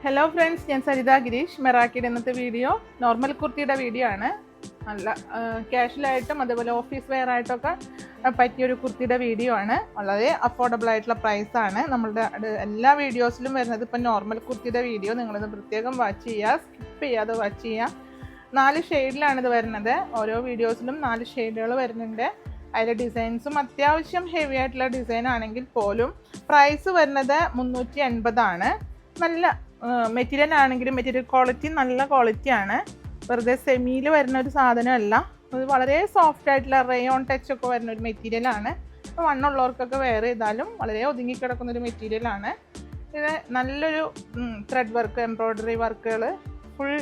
Hello friends, ഞാൻ സരിത ഗിരീഷ്. മെറാക്കിയുടെ ഇന്നത്തെ video normal കുർത്തിയുടെ video ആണ്. നല്ല ക്യാഷ്വലായിട്ടും അതുപോലെ ഓഫീസ് വെയർ ആയിട്ടൊക്കെ പറ്റിയൊരു കുർത്തിയുടെ വീഡിയോ ആണ്. വളരെ അഫോർഡബിൾ ആയിട്ടുള്ള പ്രൈസാണ്. നമ്മളുടെ എല്ലാ വീഡിയോസിലും വരുന്നത് ഇപ്പം നോർമൽ കുർത്തിയുടെ വീഡിയോ. നിങ്ങളിത് പ്രത്യേകം വാച്ച് ചെയ്യുക, സ്കിപ്പ് ചെയ്യാതെ വാച്ച് ചെയ്യുക. 4 ഷെയ്ഡിലാണ് ഇത് വരുന്നത്. ഓരോ വീഡിയോസിലും 4 ഷെയ്ഡുകൾ വരുന്നുണ്ട്. അതിലെ ഡിസൈൻസും അത്യാവശ്യം ഹെവി ആയിട്ടുള്ള ഡിസൈൻ ആണെങ്കിൽ പോലും പ്രൈസ് വരുന്നത് 380 ആണ്. നല്ല മെറ്റീരിയൽ ആണെങ്കിലും മെറ്റീരിയൽ ക്വാളിറ്റി നല്ല ക്വാളിറ്റിയാണ്. വെറുതെ സെമിയിൽ വരുന്ന ഒരു സാധനമല്ല. അത് വളരെ സോഫ്റ്റ് ആയിട്ടുള്ള റേയോൺ ടച്ച് ഒക്കെ വരുന്ന ഒരു മെറ്റീരിയലാണ്. വണ്ണുള്ളവർക്കൊക്കെ വെയർ ചെയ്താലും വളരെ ഒതുങ്ങിക്കിടക്കുന്നൊരു മെറ്റീരിയലാണ്. ഇത് നല്ലൊരു ത്രെഡ് വർക്ക്, എംബ്രോയ്ഡറി വർക്കുകൾ ഫുൾ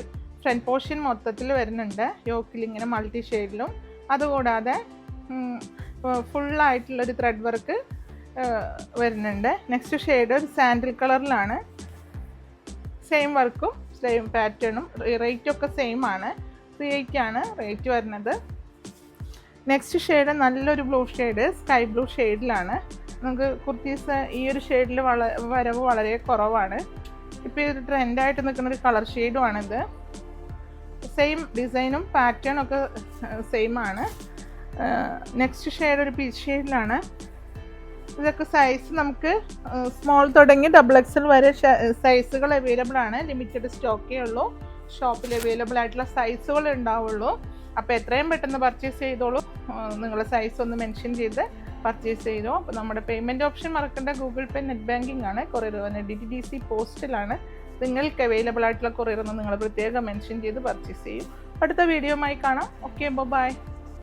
ഫ്രണ്ട് പോർഷൻ മൊത്തത്തിൽ വരുന്നുണ്ട്. യോക്കിൽ ഇങ്ങനെ മൾട്ടി ഷെയ്ഡിലും, അതുകൂടാതെ ഫുള്ളായിട്ടുള്ളൊരു ത്രെഡ് വർക്ക് വരുന്നുണ്ട്. നെക്സ്റ്റ് ഷെയ്ഡ് ഒരു സാൻഡിൽ കളറിലാണ്. സെയിം വർക്കും സെയിം പാറ്റേണും റേറ്റൊക്കെ സെയിം ആണ്. 380 ആണ് റേറ്റ് വരുന്നത്. നെക്സ്റ്റ് ഷെയ്ഡ് നല്ലൊരു ബ്ലൂ ഷെയ്ഡ്, സ്കൈ ബ്ലൂ ഷെയ്ഡിലാണ്. നമുക്ക് കുർത്തീസ് ഈ ഒരു ഷെയ്ഡിൽ വരവ് വളരെ കുറവാണ്. ഇപ്പോൾ ഒരു ട്രെൻഡായിട്ട് നിൽക്കുന്നൊരു കളർ ഷെയ്ഡുമാണിത്. സെയിം ഡിസൈനും പാറ്റേണും ഒക്കെ സെയിം ആണ്. നെക്സ്റ്റ് ഷെയ്ഡ് ഒരു പീച്ച് ഷെയ്ഡിലാണ്. ഇതൊക്കെ സൈസ് നമുക്ക് സ്മോൾ തുടങ്ങി XXL വരെ സൈസുകൾ അവൈലബിൾ ആണ്. ലിമിറ്റഡ് സ്റ്റോക്കേ ഉള്ളൂ. ഷോപ്പിൽ അവൈലബിൾ ആയിട്ടുള്ള സൈസുകൾ ഉണ്ടാവുള്ളൂ. അപ്പോൾ എത്രയും പെട്ടെന്ന് പർച്ചേസ് ചെയ്തോളൂ. നിങ്ങളുടെ സൈസ് ഒന്ന് മെൻഷൻ ചെയ്ത് പർച്ചേസ് ചെയ്തോ. അപ്പോൾ നമ്മുടെ പേയ്മെൻറ്റ് ഓപ്ഷൻ മറക്കേണ്ട ഗൂഗിൾ പേ, നെറ്റ് ബാങ്കിങ് ആണ്. Courier DTDC പോസ്റ്റിലാണ്. നിങ്ങൾക്ക് അവൈലബിൾ ആയിട്ടുള്ള കൊറിയർ ഒന്ന് നിങ്ങൾ പ്രത്യേകം മെൻഷൻ ചെയ്ത് പർച്ചേസ് ചെയ്യും. അടുത്ത വീഡിയോയുമായി കാണാം. Okay, by.